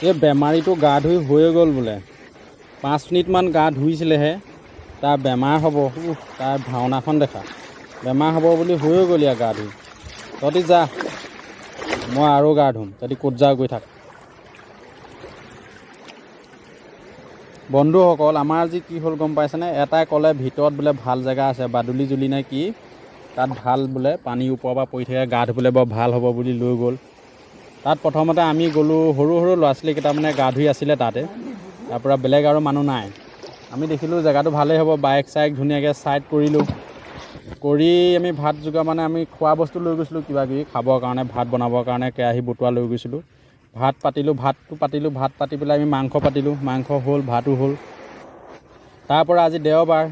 এই বেমাৰীটো গা ধুই হৈয়ে গ'ল বোলে। 5 মিনিটমান গা ধুইছিলেহে, তাৰ বেমাৰ হ'ব। তাৰ ভাওনাখন দেখা, বেমাৰ হ'ব বুলি হৈয়ে গ'ল ইয়াৰ গা ধুই। তহঁতি যা, মই আৰু গা ধুম, তহঁতি ক'ত যা গৈ থাক। বন্ধুসকল, আমাৰ আজি কি হ'ল গম পাইছেনে? এটাই ক'লে ভিতৰত বোলে ভাল জেগা আছে, বাদুলি জুলি নে কি, তাত ভাল বোলে, পানী ওপৰৰ পৰা পৰি থাকে, গা ধুবলৈ বৰ ভাল হ'ব বুলি লৈ গ'ল। তাত প্ৰথমতে আমি গ'লোঁ, সৰু সৰু ল'ৰা ছোৱালীকেইটা মানে গা ধুই আছিলে তাতে। তাৰপৰা বেলেগ আৰু মানুহ নাই। আমি দেখিলোঁ জেগাটো ভালেই হ'ব, বাইক চাইক ধুনীয়াকৈ ছাইড কৰিলোঁ। কৰি আমি ভাত যোগাৰ মানে আমি খোৱা বস্তু লৈ গৈছিলোঁ, কিবাকিবি খাবৰ কাৰণে, ভাত বনাবৰ কাৰণে কেৰাহী বটোৱা লৈ গৈছিলোঁ। ভাত পাতিলোঁ, ভাত পাতি পেলাই আমি মাংস পাতিলোঁ, মাংস হ'ল, ভাতো হ'ল। তাৰপৰা আজি দেওবাৰ,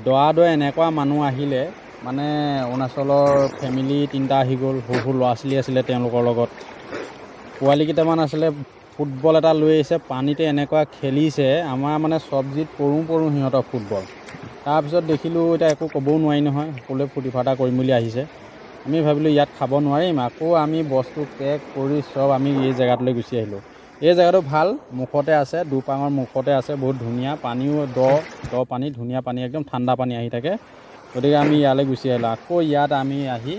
দৰা এনেকুৱা মানুহ আহিলে, মানে অৰুণাচলৰ ফেমিলি 3টা আহি গ'ল, সৰু সৰু ল'ৰা ছোৱালী আছিলে তেওঁলোকৰ লগত। পোৱালি কেইটামান আছিলে, ফুটবল এটা লৈ আহিছে, পানীতে এনেকুৱা খেলিছে, আমাৰ মানে চব্জিত পৰোঁ সিহঁতৰ ফুটবল। তাৰপিছত দেখিলোঁ, এতিয়া একো ক'বও নোৱাৰি নহয়, সকলোৱে ফূৰ্তি ফাৰ্তা কৰিম বুলি আহিছে। আমি ভাবিলোঁ ইয়াত খাব নোৱাৰিম, আকৌ আমি বস্তু পেক কৰি চব আমি এই জেগাটোলৈ গুচি আহিলোঁ। এই জেগাটো ভাল, মুখতে আছে, দুপাঙৰ মুখতে আছে, বহুত ধুনীয়া, পানীও দ পানী, ধুনীয়া পানী, একদম ঠাণ্ডা পানী আহি থাকে। গতিকে আমি ইয়ালৈ গুচি আহিলোঁ। আকৌ ইয়াত আমি আহি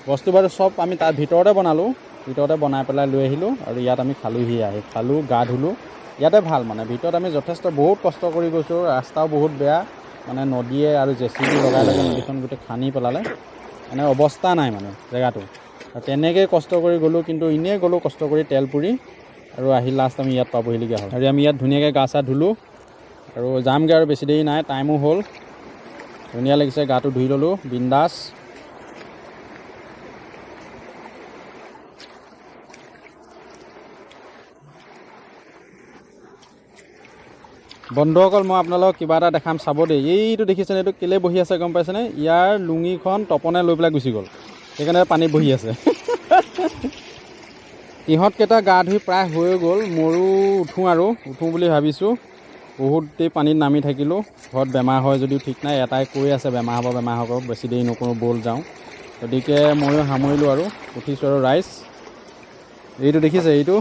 বস্তু বাৰু চব আমি তাৰ ভিতৰতে বনালোঁ, ভিতৰতে বনাই পেলাই লৈ আহিলোঁ, আৰু ইয়াত আমি খালোঁহি। খালোঁ, গা ধুলোঁ। ইয়াতে ভাল মানে, ভিতৰত আমি যথেষ্ট বহুত কষ্ট কৰি গৈছোঁ, ৰাস্তাও বহুত বেয়া, মানে নদীয়ে আৰু JCB লগাই নদীখন গোটেই খান্দি পেলালে, মানে অৱস্থা নাই মানে জেগাটো। তেনেকৈয়ে কষ্ট কৰি গ'লোঁ, কিন্তু এনেই গ'লোঁ কষ্ট কৰি তেল পুৰি, আৰু আহি লাষ্ট আমি ইয়াত পাবহিলগীয়া হ'ল। আৰু আমি ইয়াত ধুনীয়াকৈ গা চা ধুলোঁ, আৰু যামগৈ আৰু বেছি দেৰি নাই, টাইমো হ'ল। ধুনীয়া লাগিছে, গাটো ধুই ল'লোঁ, বিন্দাছ। বন্ধুসকল, মই আপোনালোকক কিবা এটা দেখাম, চাব দেই। এইটো দেখিছেনে? এইটো কেলৈ বহি আছে গম পাইছেনে? ইয়াৰ লুঙিখন তপনে লৈ পেলাই গুচি গ'ল, সেইকাৰণে পানীত বহি আছে। ইহঁতকেইটা গা ধুই প্ৰায় হৈ গ'ল, ময়ো উঠোঁ বুলি ভাবিছোঁ। বহুত দেৰি পানীত নামি থাকিলোঁ, ঘৰত বেমাৰ হয় যদিও ঠিক নাই। এটাই কৈ আছে বেমাৰ হ'ব, বেছি দেৰি নকৰোঁ, ব'ল যাওঁ। গতিকে ময়ো সামৰিলোঁ আৰু উঠিছোঁ আৰু ৰাইজ। এইটো দেখিছে? এইটো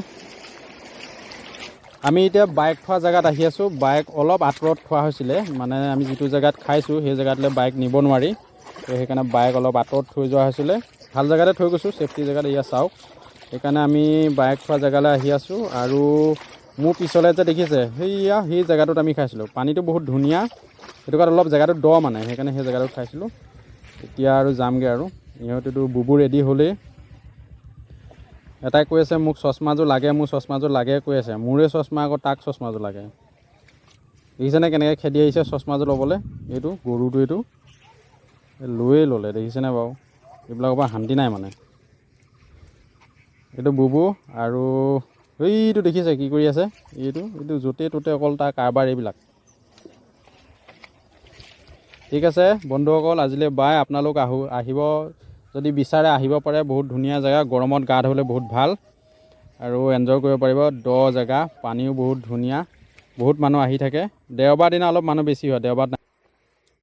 আমি এতিয়া বাইক থোৱা জেগাত আহি আছোঁ। বাইক অলপ আঁতৰত থোৱা হৈছিলে, মানে আমি যিটো জেগাত খাইছোঁ সেই জেগাতলৈ বাইক নিব নোৱাৰি, তো সেইকাৰণে বাইক অলপ আঁতৰত থৈ যোৱা হৈছিলে। ভাল জেগাতে থৈ গৈছোঁ, ছেফটি জেগাত। এয়া চাওক, সেইকাৰণে আমি বাইক থোৱা জেগালৈ আহি আছোঁ। আৰু মোৰ পিছলৈ যে দেখিছে, সেই জেগাটোত আমি খাইছিলোঁ। পানীটো বহুত ধুনীয়া, সেইটো কাৰণে অলপ জেগাটো দ মানে, সেইকাৰণে সেই জেগাটোত খাইছিলোঁ। এতিয়া আৰু যামগৈ আৰু। ইহঁতেতো বুবু ৰেডি হ'লেই। এটাই কৈ আছে মোক চশমাযোৰ লাগে, মোৰ চশমাযোৰ লাগে কৈ আছে। মোৰে চশমা, আকৌ তাক চশমাযোৰ লাগে। দেখিছেনে কেনেকৈ খেদি আহিছে চশমাযোৰ ল'বলৈ? এইটো গৰুটো, এইটো লৈয়ে ল'লে, দেখিছেনে বাৰু? এইবিলাকৰ পৰা শান্তি নাই মানে। এইটো বুবু, আৰু এইটো দেখিছে কি কৰি আছে? এইটো য'তে ত'তে অকল তাৰ কাৰবাৰ এইবিলাক। ঠিক আছে বন্ধুসকল, আজিলৈ বাই। আপোনালোক আহিব যদি বিচাৰে আহিব পাৰে, বহুত ধুনীয়া জেগা, গৰমত গা ধুবলৈ বহুত ভাল, আৰু এনজয় কৰিব পাৰিব। দ জেগা, পানীও বহুত ধুনীয়া, বহুত মানুহ আহি থাকে। দেওবাৰ দিনা অলপ মানুহ বেছি হয়, দেওবাৰ